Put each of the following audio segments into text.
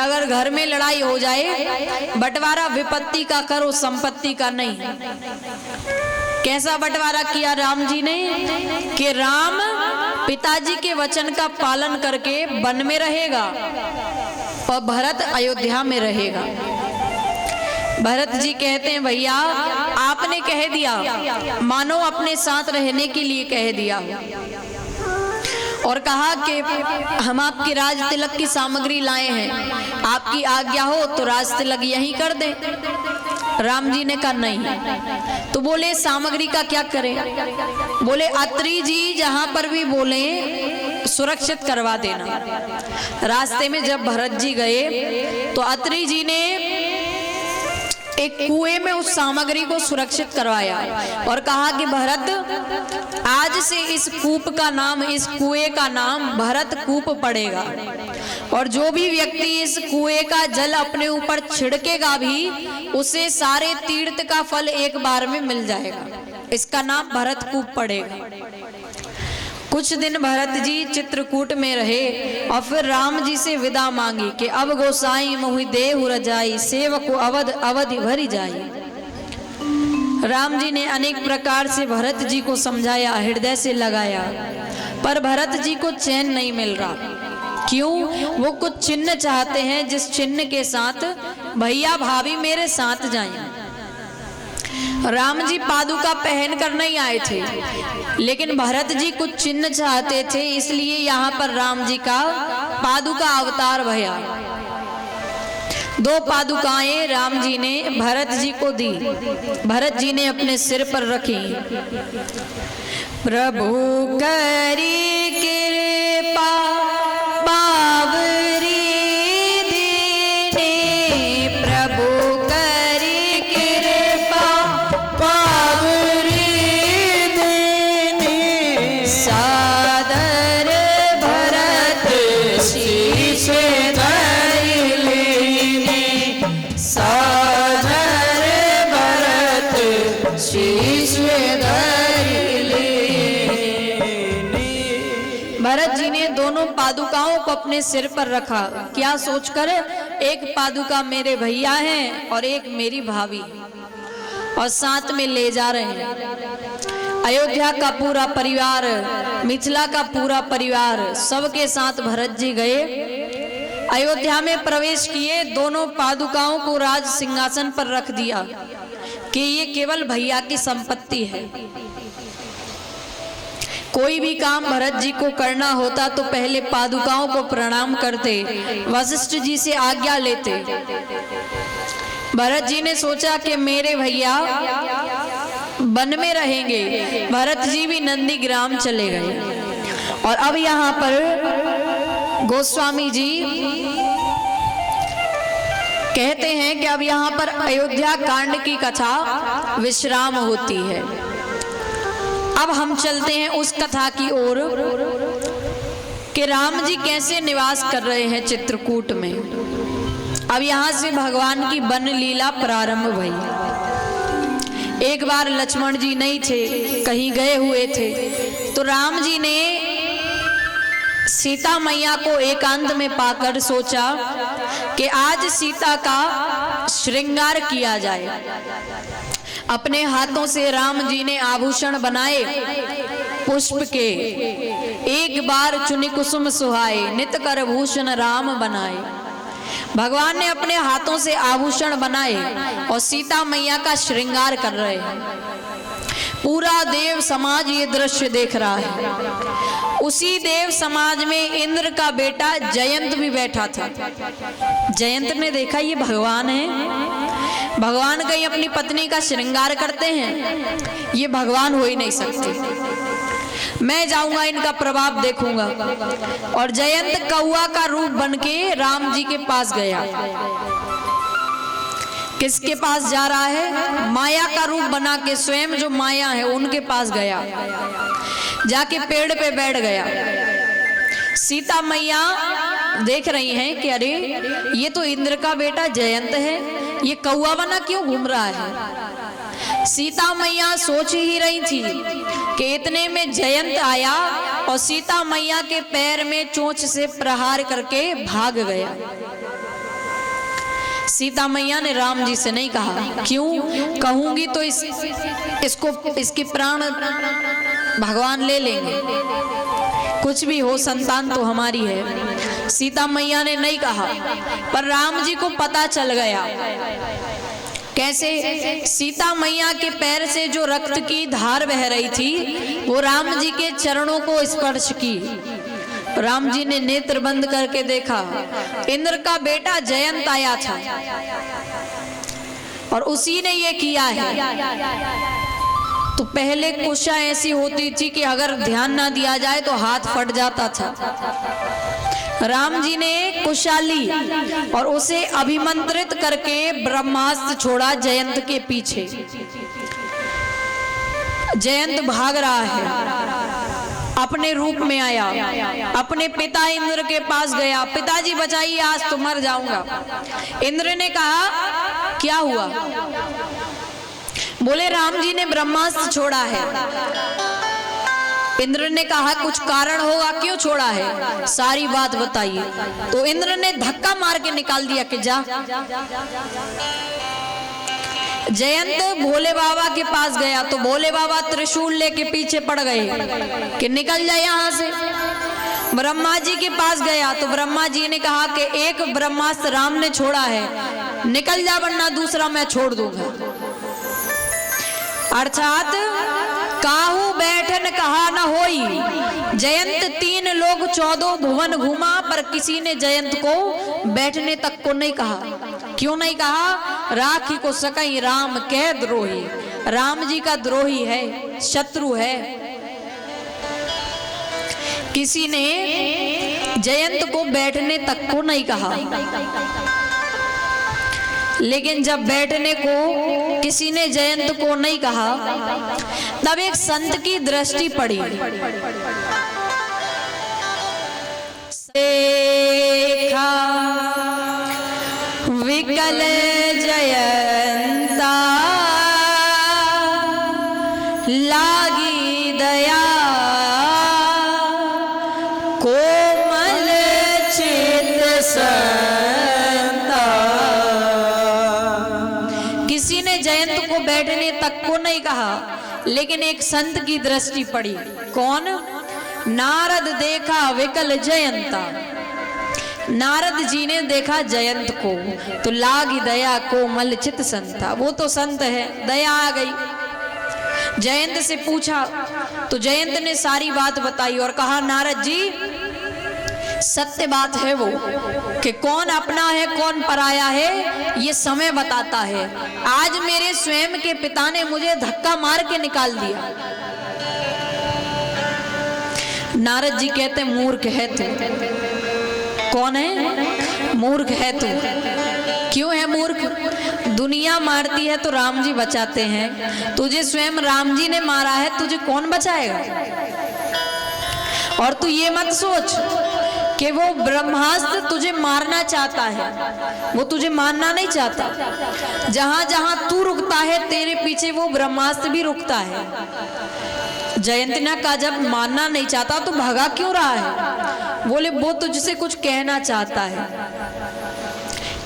अगर घर में लड़ाई हो जाए, बंटवारा विपत्ति का करो, संपत्ति का नहीं। कैसा बंटवारा किया राम जी ने कि राम पिताजी के वचन का पालन करके वन में रहेगा और भरत अयोध्या में रहेगा। भरत जी कहते हैं भैया आपने कह दिया, मानो अपने साथ रहने के लिए कह दिया और कहा कि हम आपकी राज तिलक की सामग्री लाए हैं, आपकी आज्ञा हो तो राज तिलक यहीं कर दें। राम जी ने कहा नहीं। तो बोले सामग्री का क्या करें? बोले अत्रि जी जहां पर भी बोले सुरक्षित करवा देना। रास्ते में जब भरत जी गए तो अत्रि जी ने एक कुएं में उस सामग्री को सुरक्षित करवाया और कहा कि भरत आज से इस कूप का नाम, इस कुएं का नाम भरत कूप पड़ेगा और जो भी व्यक्ति इस कुएं का जल अपने ऊपर छिड़केगा भी उसे सारे तीर्थ का फल एक बार में मिल जाएगा। इसका नाम भरत कूप पड़ेगा। कुछ दिन भरत जी चित्रकूट में रहे और फिर राम जी से विदा मांगी कि अब गोसाई मोहि देहु रजाई, सेवक को अवध अवधि भरी जाई। राम जी ने अनेक प्रकार से भरत जी को समझाया, हृदय से लगाया, पर भरत जी को चैन नहीं मिल रहा। क्यों? वो कुछ चिन्ह चाहते हैं जिस चिन्ह के साथ भैया भाभी मेरे साथ जाएं। राम जी पादुका पहन कर नहीं आए थे, लेकिन भरत जी कुछ चिन्ह चाहते थे, इसलिए यहाँ पर राम जी का पादुका अवतार भया। 2 पादुकाएं राम जी ने भरत जी को दी। भरत जी ने अपने सिर पर रखी। प्रभु करी कृपा बावरी दीने, प्रभु करी कृपा बावरी दीने, सादर भरत शीश धरि लेने, सादर भरत शीश धरि लेने। भरत जी ने दोनों पादुकाओं को अपने सिर पर रखा। क्या सोचकर? एक पादुका मेरे भैया हैं और एक मेरी भाभी, और साथ में ले जा रहे हैं। अयोध्या का पूरा परिवार, मिथिला का पूरा परिवार, सबके साथ भरत जी गए। अयोध्या में प्रवेश किए, दोनों पादुकाओं को राज सिंहासन पर रख दिया कि ये केवल भैया की संपत्ति है। कोई भी काम भरत जी को करना होता तो पहले पादुकाओं को प्रणाम करते, वशिष्ठ जी से आज्ञा लेते। भरत जी ने सोचा कि मेरे भैया वन में रहेंगे, भरत जी भी नंदीग्राम चले गए। और अब यहाँ पर गोस्वामी जी कहते हैं कि अब यहाँ पर अयोध्या कांड की कथा विश्राम होती है। अब हम चलते हैं उस कथा की ओर कि राम जी कैसे निवास कर रहे हैं चित्रकूट में। अब यहाँ से भगवान की वन लीला प्रारंभ हुई। एक बार लक्ष्मण जी नहीं थे, कहीं गए हुए थे, तो राम जी ने सीता मैया को एकांत में पाकर सोचा कि आज सीता का श्रृंगार किया जाए। अपने हाथों से राम जी ने आभूषण बनाए पुष्प के, एक बार चुनि कुसुम सुहाए, नित कर भूषण राम बनाए। भगवान ने अपने हाथों से आभूषण बनाए और सीता मैया का श्रृंगार कर रहे हैं। पूरा देव समाज ये दृश्य देख रहा है। उसी देव समाज में इंद्र का बेटा जयंत भी बैठा था। जयंत ने देखा ये भगवान है, भगवान कहीं अपनी पत्नी का श्रृंगार करते हैं, ये भगवान हो ही नहीं सकते, मैं जाऊंगा इनका प्रभाव देखूंगा। और जयंत कौआ का रूप बनके राम जी के पास गया। किसके पास जा रहा है? माया का रूप बना के, स्वयं जो माया है उनके पास गया, जाके पेड़ पे बैठ गया। सीता मैया देख रही हैं कि अरे ये तो इंद्र का बेटा जयंत है, ये कौआ बना क्यों घूम रहा है। सीता मैया सोच ही रही थी कि इतने में जयंत आया और सीता मैया के पैर में चोंच से प्रहार करके भाग गया। सीता मैया ने राम जी से नहीं कहा। क्यों? कहूंगी तो इसके प्राण भगवान ले लेंगे, कुछ भी हो संतान तो हमारी है। सीता मैया ने नहीं कहा, पर राम जी को पता चल गया। कैसे? सीता मैया के पैर से जो रक्त की धार बह रही थी वो राम जी के चरणों को स्पर्श की। राम जी ने नेत्र बंद करके देखा, इंद्र का बेटा जयंत आया था और उसी ने ये किया है। तो पहले कुशा ऐसी होती थी कि अगर ध्यान ना दिया जाए तो हाथ फट जाता था। राम जी ने कुशा ली और उसे अभिमंत्रित करके ब्रह्मास्त्र छोड़ा जयंत के पीछे। जयंत भाग रहा है, अपने रूप में आया, अपने पिता इंद्र के पास गया। पिताजी बचाइए, आज तो मर जाऊंगा। इंद्र ने कहा क्या हुआ? बोले राम जी ने ब्रह्मास्त्र छोड़ा है। इंद्र ने कहा कुछ कारण होगा, क्यों छोड़ा है, सारी बात बताइए। तो इंद्र ने धक्का मार के निकाल दिया कि जा। जयंत भोले बाबा के पास गया तो भोले बाबा त्रिशूल लेके पीछे पड़ गए कि निकल जाए यहां से। ब्रह्मा जी के पास गया तो ब्रह्मा जी ने कहा कि एक ब्रह्मास्त्र राम ने छोड़ा है, निकल जा वरना दूसरा मैं छोड़ दूंगा। अर्थात काहू बैठन कहा न होई। जयंत 3 लोग 14 भुवन घूमा पर किसी ने जयंत को बैठने तक को नहीं कहा। क्यों नहीं कहा? राखी को सकई राम कह द्रोही। राम जी का द्रोही है, शत्रु है। किसी ने जयंत को बैठने तक को नहीं कहा। लेकिन जब बैठने को किसी ने जयंत को नहीं कहा तब एक संत की दृष्टि पड़ी। देखा विकल जयंता लागी दया कोमल चित संता। किसी ने जयंत को बैठने तक को नहीं कहा, लेकिन एक संत की दृष्टि पड़ी। कौन? नारद देखा विकल जयंता। नारद जी ने देखा जयंत को तो लागी दया कोमल चित संता। वो तो संत है, दया आ गई। जयंत से पूछा तो जयंत ने सारी बात बताई और कहा नारद जी सत्य बात है वो कि कौन अपना है कौन पराया है ये समय बताता है। आज मेरे स्वयं के पिता ने मुझे धक्का मार के निकाल दिया। नारद जी कहते मूर्ख है तू। कौन है? मूर्ख है तू। क्यों है मूर्ख? दुनिया मारती है तो राम जी बचाते हैं, तुझे स्वयं राम जी ने मारा है, तुझे कौन बचाएगा? और तू ये मत सोच कि वो ब्रह्मास्त्र तुझे मारना चाहता है, वो तुझे मारना नहीं चाहता। जहां जहां तू रुकता है तेरे पीछे वो ब्रह्मास्त्र भी रुकता है। जयंतना का जब मानना नहीं चाहता तो भगा क्यों रहा है? बोले वो तुझसे कुछ कहना चाहता है।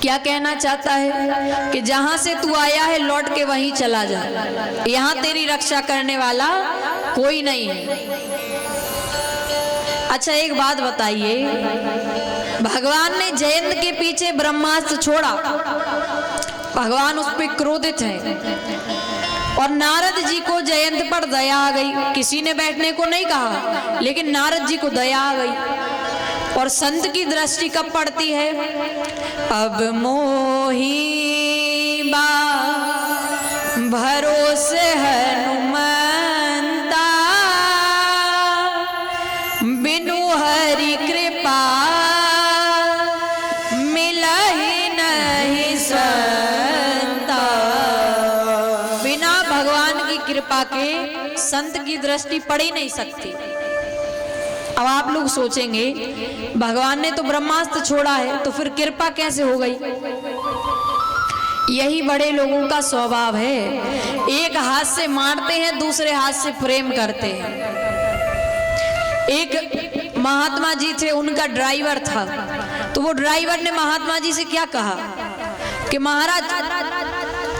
क्या कहना चाहता है? कि जहां से तू आया है लौट के वहीं चला जा, यहां तेरी रक्षा करने वाला कोई नहीं है। अच्छा एक बात बताइए, भगवान ने जयंत के पीछे ब्रह्मास्त्र छोड़ा, भगवान उस पर क्रोधित है और नारद जी को जयंत पर दया आ गई। किसी ने बैठने को नहीं कहा, लेकिन नारद जी को दया आ गई। और संत की दृष्टि कब पड़ती है? अब मोही बा भरोसे हनुमंता बिनु हरि कृपा मिलहि नहीं संता। बिना भगवान की कृपा के संत की दृष्टि पड़ ही नहीं सकती। अब आप लोग सोचेंगे भगवान ने तो ब्रह्मास्त्र छोड़ा है तो फिर कृपा कैसे हो गई? यही बड़े लोगों का स्वभाव है, एक हाथ से मारते हैं दूसरे हाथ से प्रेम करते हैं। एक महात्मा जी थे, उनका ड्राइवर था, तो वो ड्राइवर ने महात्मा जी से क्या कहा कि महाराज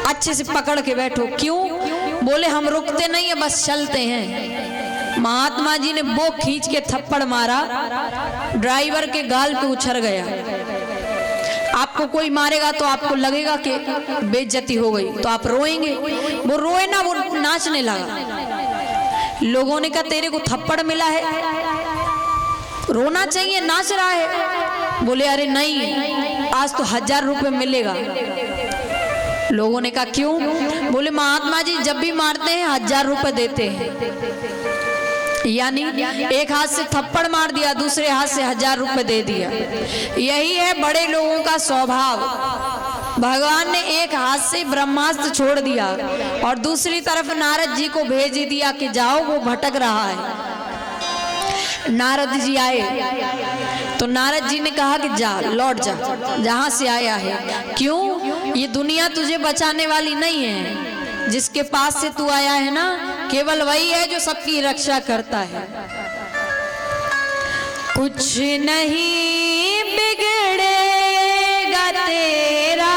अच्छे से पकड़ के बैठो। क्यों? बोले हम रुकते नहीं है, बस चलते हैं। महात्मा जी ने वो खींच के थप्पड़ मारा, ड्राइवर के गाल पे उछल गया। आपको कोई मारेगा तो आपको लगेगा कि बेइज्जती हो गई, तो आप रोएंगे। वो रोए ना, वो नाचने लगा। लोगों ने कहा तेरे को थप्पड़ मिला है, रोना चाहिए, नाच रहा है। बोले अरे नहीं, आज तो 1000 रुपये मिलेगा। लोगों ने कहा क्यों? बोले महात्मा जी जब भी मारते हैं 1000 रुपये देते हैं। यानी एक हाथ से थप्पड़ मार दिया, दूसरे हाथ से 1000 रुपये दे दिया। यही है बड़े लोगों का स्वभाव। भगवान ने एक हाथ से ब्रह्मास्त्र छोड़ दिया और दूसरी तरफ नारद जी को भेज दिया कि जाओ, वो भटक रहा है। नारद जी आए तो नारद जी ने कहा कि जा, लौट जा जहां से आया है। क्यों? ये दुनिया तुझे बचाने वाली नहीं है। जिसके पास से तू आया है ना, केवल वही है जो सबकी रक्षा करता है। कुछ नहीं बिगड़ेगा तेरा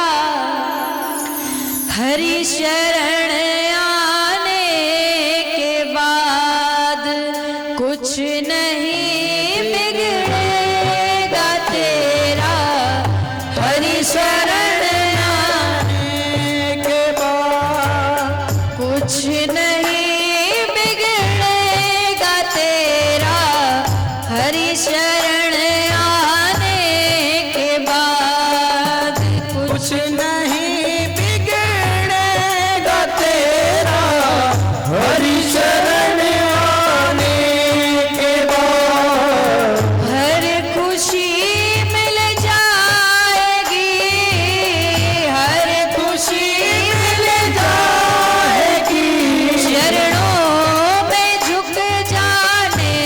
हरि शरण आने के बाद, कुछ नहीं बिगड़ेगा तेरा हरि शरण आने के बाद, कुछ नहीं बिगड़ेगा तेरा हरि शरण आने के बाद, कुछ नहीं बिगड़ेगा तेरा हरि शरण आने के बाद। हर खुशी मिल जाएगी, हर खुशी मिल जाएगी, चरणों में झुक जाने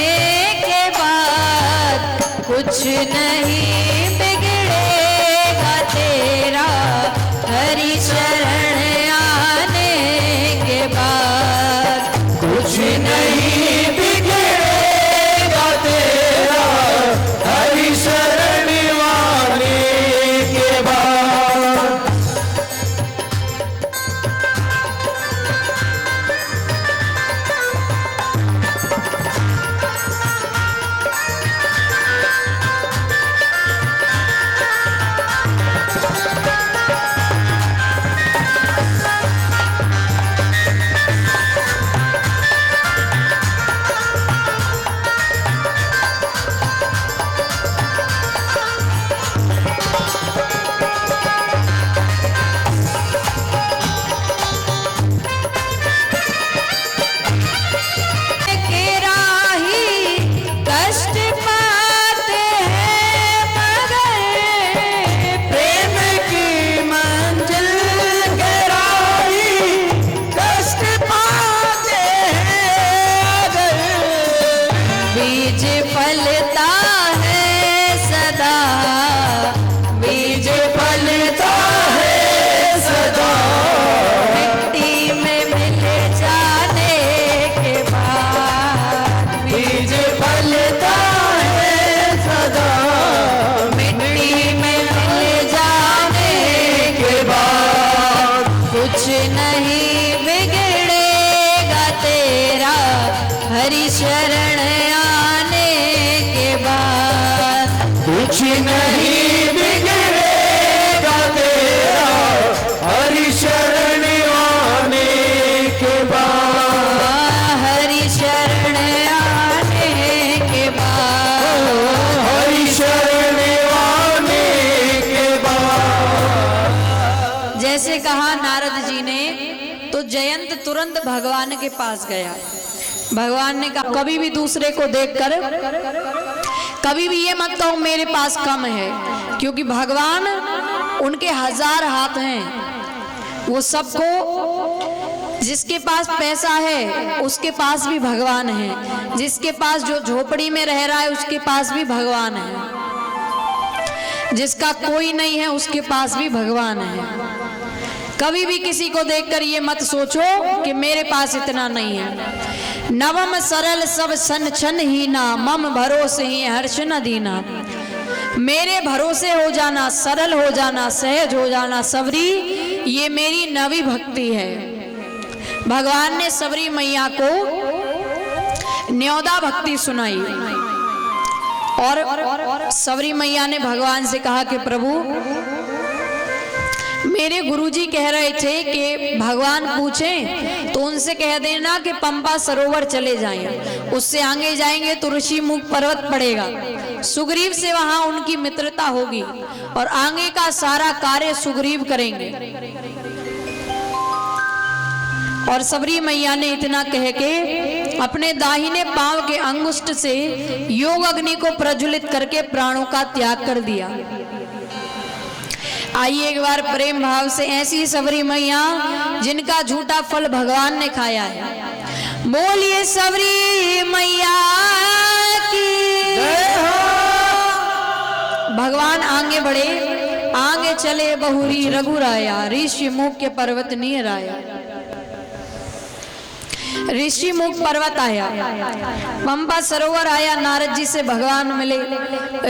के बाद, कुछ नहीं बिगड़ेगा तेरा हरि शरण आने के बाद, कुछ नहीं बिगड़ेगा तेरा हरि शरण आने के बाद। हरि शरण आने के बाद, कुछ नहीं बिगड़ेगा तेरा हरि शरण आने के बाद, हरि शरण आने के बाद, हरि शरण आने के बाद। जैसे कहा नारद जी ने, तो जयंत तुरंत भगवान के पास गया। भगवान ने कहा कभी भी दूसरे को देखकर कभी भी ये मत कहो मेरे पास कम है, क्योंकि भगवान उनके 1000 हाथ हैं। वो सबको, जिसके पास पैसा है उसके पास भी भगवान है, जिसके पास जो झोपड़ी में रह रहा है उसके पास भी भगवान है, जिसका कोई नहीं है उसके पास भी भगवान है। कभी भी किसी को देखकर ये मत सोचो कि मेरे पास इतना नहीं है। नवम सरल सब सन छन ही ना, मम भरोसे ही हर्ष न दीना। मेरे भरोसे हो जाना, सरल हो जाना, सहज हो जाना सबरी, ये मेरी नवी भक्ति है। भगवान ने सबरी मैया को न्योदा भक्ति सुनाई और सबरी मैया ने भगवान से कहा कि प्रभु, मेरे गुरुजी कह रहे थे कि भगवान पूछें तो उनसे कह देना कि पंपा सरोवर चले जाएं, उससे आगे जाएंगे तो ऋषिमुख पर्वत पड़ेगा, सुग्रीव से वहां उनकी मित्रता होगी और आगे का सारा कार्य सुग्रीव करेंगे। और सबरी मैया ने इतना कह के अपने दाहिने पांव के अंगुष्ठ से योग अग्नि को प्रज्वलित करके प्राणों का त्याग कर दिया। आइए एक बार प्रेम भाव से ऐसी सबरी मैया जिनका झूठा फल भगवान ने खाया है, बोलिए सबरी मैया की। भगवान आगे बढ़े, आगे चले बहुरी रघुराया, ऋषिमुख के पर्वत नियर आया। ऋषिमुख पर्वत आया, पंपा सरोवर आया, नारद जी से भगवान मिले।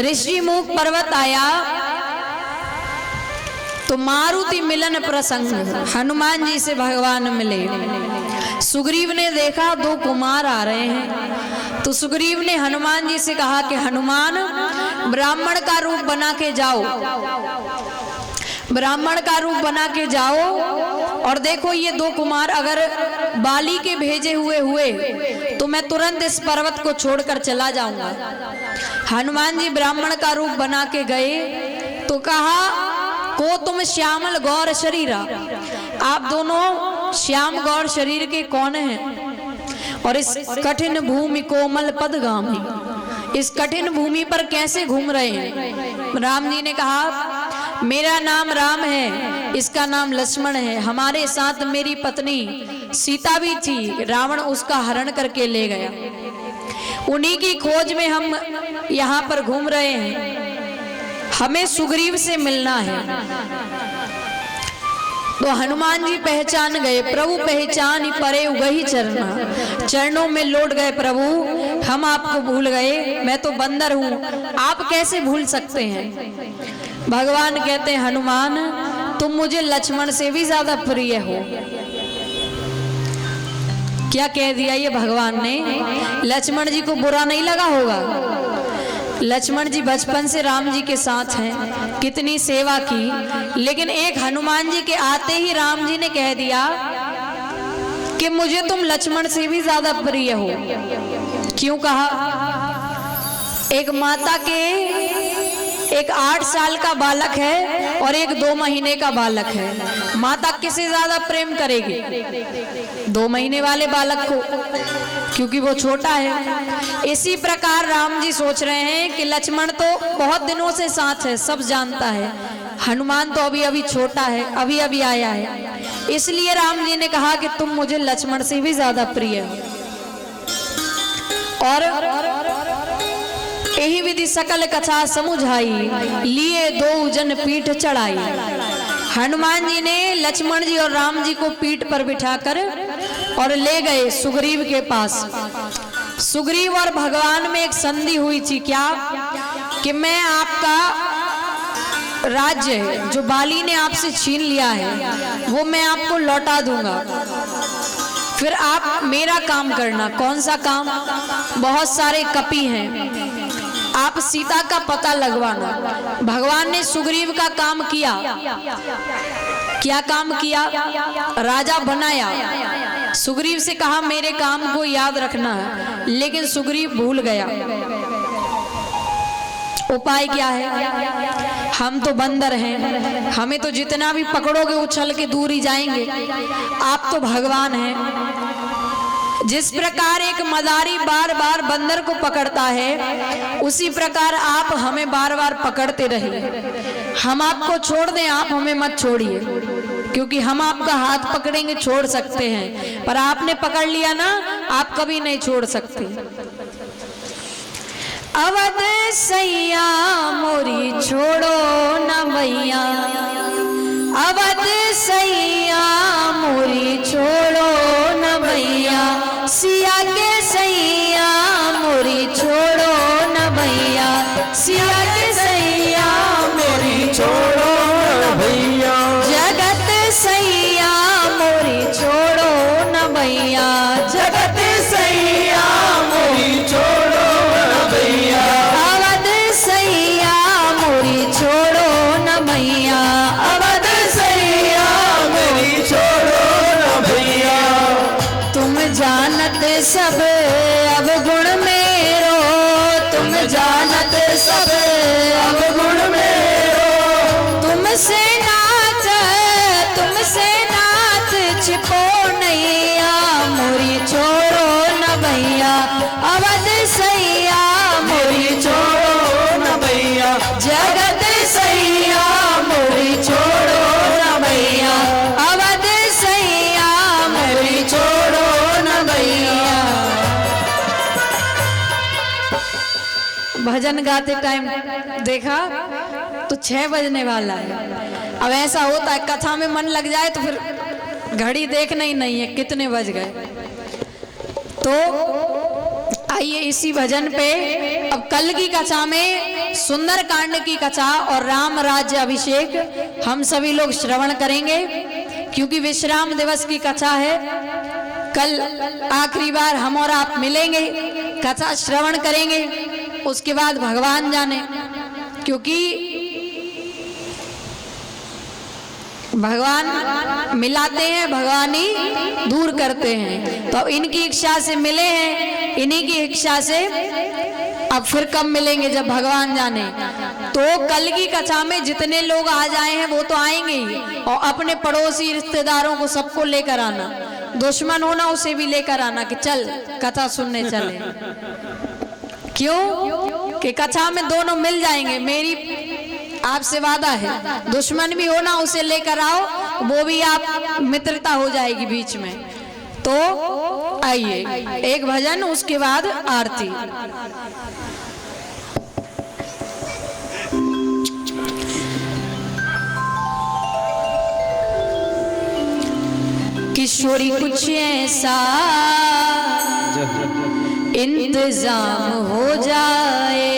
ऋषिमुख पर्वत आया तो मारुति मिलन प्रसंग, हनुमान जी से भगवान मिले। सुग्रीव ने देखा 2 कुमार आ रहे हैं, तो सुग्रीव ने हनुमान जी से कहा कि हनुमान, ब्राह्मण का रूप बना के जाओ, ब्राह्मण का रूप बना के जाओ और देखो ये 2 कुमार अगर बाली के भेजे हुए तो मैं तुरंत इस पर्वत को छोड़कर चला जाऊंगा। हनुमान जी ब्राह्मण का रूप बना के गए तो कहा, को तुम श्यामल गौर शरीरा, आप दोनों श्याम गौर शरीर के कौन हैं और इस कठिन भूमि कोमल पदगामी, इस कठिन भूमि पर कैसे घूम रहे हैं। राम जी ने कहा, मेरा नाम राम है, इसका नाम लक्ष्मण है, हमारे साथ मेरी पत्नी सीता भी थी, रावण उसका हरण करके ले गया, उन्हीं की खोज में हम यहाँ पर घूम रहे हैं, हमें सुग्रीव से मिलना है। तो हनुमान जी पहचान गए, प्रभु पहचान ही परे उगही चरना, चरणों में लौट गए, प्रभु हम आपको भूल गए, मैं तो बंदर हूँ, आप कैसे भूल सकते हैं। भगवान कहते हैं, हनुमान तुम मुझे लक्ष्मण से भी ज्यादा प्रिय हो। क्या कह दिया ये भगवान ने, लक्ष्मण जी को बुरा नहीं लगा होगा। लक्ष्मण जी बचपन से राम जी के साथ हैं, कितनी सेवा की, लेकिन एक हनुमान जी के आते ही राम जी ने कह दिया कि मुझे तुम लक्ष्मण से भी ज्यादा प्रिय हो। क्यों कहा, एक माता के एक 8 साल का बालक है और एक 2 महीने का बालक है, माता किसे ज्यादा प्रेम करेगी, 2 महीने वाले बालक को, क्योंकि वो छोटा है। इसी प्रकार राम जी सोच रहे हैं कि लक्ष्मण तो बहुत दिनों से साथ है, सब जानता है, हनुमान तो अभी अभी छोटा है, अभी अभी आया है, इसलिए राम जी ने कहा कि तुम मुझे लक्ष्मण से भी ज्यादा प्रिय हो। और यही विधि सकल कथा समुझाई, लिए 2 जन पीठ चढ़ाई। हनुमान जी ने लक्ष्मण जी और राम जी को पीठ पर बिठाकर और ले गए सुग्रीव के पास। सुग्रीव और भगवान में एक संधि हुई थी, क्या कि मैं आपका राज्य जो बाली ने आपसे छीन लिया है वो मैं आपको लौटा दूंगा, फिर आप मेरा काम करना। कौन सा काम, बहुत सारे कपि हैं, आप सीता का पता लगवाना। भगवान ने सुग्रीव का काम किया, क्या काम किया, राजा बनाया। सुग्रीव से कहा मेरे काम को याद रखना है, लेकिन सुग्रीव भूल गया। उपाय क्या है, हम तो बंदर हैं, हमें तो जितना भी पकड़ोगे उछल के दूर ही जाएंगे, आप तो भगवान हैं। जिस प्रकार एक मदारी बार बार बंदर को पकड़ता है, उसी प्रकार आप हमें बार बार पकड़ते रहिए। हम आपको छोड़ दें, आप हमें मत छोड़िए, क्योंकि हम आपका हाथ पकड़ेंगे छोड़ सकते हैं, पर आपने पकड़ लिया ना, आप कभी नहीं छोड़ सकते। अवध सैया मोरी छोड़ो न भैया, अवध सैया मोरी छोड़ो न भैया, सिया के सैया मोरी छोड़ो न भैया, सिया के सैया सब अवगुण मेरो, तुम जानत सब अवगुण मेरो। तुमसे नाथ छिपो नैया, मोरी छोड़ो न भैया अवध सैया, मोरी छोड़ो न भैया जगत सैया, मोरी छोड़ो न भैया अवध सैया, मोरी छोड़ो न भैया। भजन गाते टाइम देखा तो 6 बजने वाला है। अब ऐसा होता है कथा में मन लग जाए तो फिर घड़ी देखना ही नहीं है कितने बज गए। तो आइए इसी भजन पे अब कल की कथा में सुंदर कांड की कथा और राम राज्य अभिषेक हम सभी लोग श्रवण करेंगे, क्योंकि विश्राम दिवस की कथा है। कल आखिरी बार हम और आप मिलेंगे, कथा श्रवण करेंगे, उसके बाद भगवान जाने, क्योंकि भगवान मिलाते हैं, भगवान ही दूर करते हैं। तो अब इनकी इच्छा से मिले हैं, इन्हीं की इच्छा से अब फिर कब मिलेंगे जब भगवान जाने। तो कल की कथा में जितने लोग आ जाए हैं वो तो आएंगे ही, और अपने पड़ोसी रिश्तेदारों को सबको लेकर आना, दुश्मन होना उसे भी लेकर आना कि चल कथा सुनने चले। क्यों कि कथा में दोनों मिल जाएंगे, मेरी आपसे वादा है। दुश्मन भी हो ना उसे लेकर आओ, वो भी आप मित्रता हो जाएगी बीच में। तो आइए एक भजन, उसके बाद आरती। किशोरी कुछ ऐसा इंतजाम हो जाए,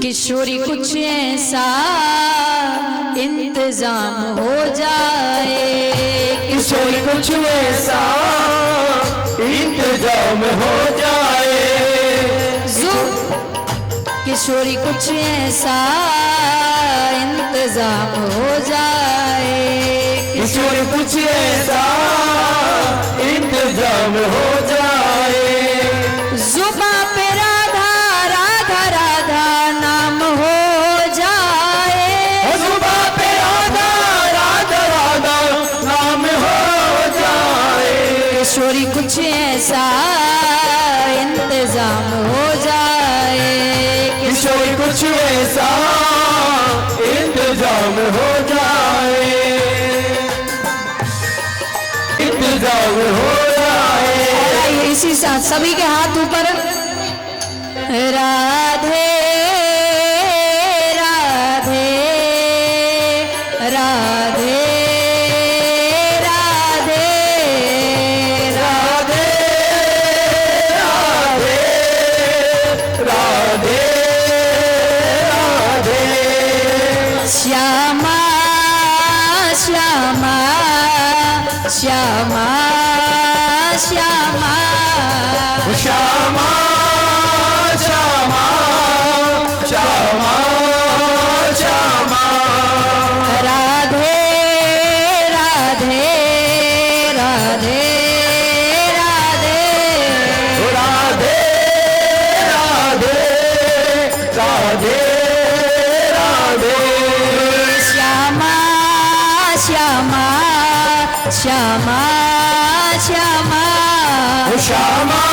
किशोरी कुछ ऐसा इंतजाम हो जाए, किशोरी कुछ ऐसा इंतजाम हो जाए, किशोरी कुछ ऐसा इंतजाम हो जाए, किशोरी कुछ ऐसा इंतजाम हो जाए। जुबां पे राधा राधा राधा नाम हो जाए, जुबां पे राधा राधा राधा नाम हो जाए, किशोरी कुछ ऐसा इंतजाम हो जाए, किशोरी कुछ ऐसा इंतजाम हो जाए, इंतजाम हो जाए। इसी साथ सभी के हाथ ऊपर। राधे राधे राधे राधे राधे राधे राधे राधे, श्यामा श्यामा श्यामा श्यामा श्यामा श्यामा श्यामा श्यामा, राधे राधे राधे राधे राधे राधे राधे राधे, श्यामा श्यामा श्यामा श्यामा श्यामा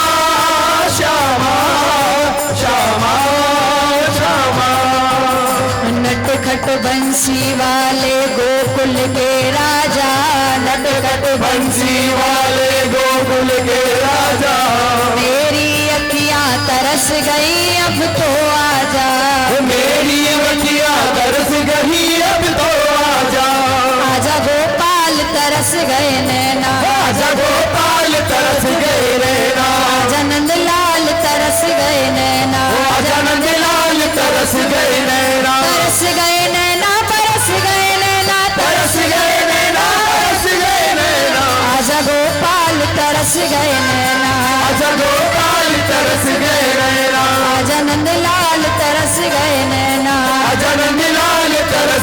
श्यामा श्यामा श्यामा, नटखट बंसी वाले गोकुल के राजा, नटखट बंसी वाले गोकुल के राजा, मेरी अखियां तरस गई अब तो आजा, मेरी अखियां तरस गई अब तो आजा, आजा गोपाल तरस गए नैना, आजा गोपाल तरस गए नैना, आजा नंदलाल तरस गए नैना, आजा नंदलाल तरस गए नैना, तरस गए नैना, परस गए नैना, तरस गए नैना, तरस गए नैना, आजा गोपाल तरस गए नैना, आजा गोपाल तरस गए नैना, आजा नंदलाल तरस गए नैना, आजा नंदलाल तरस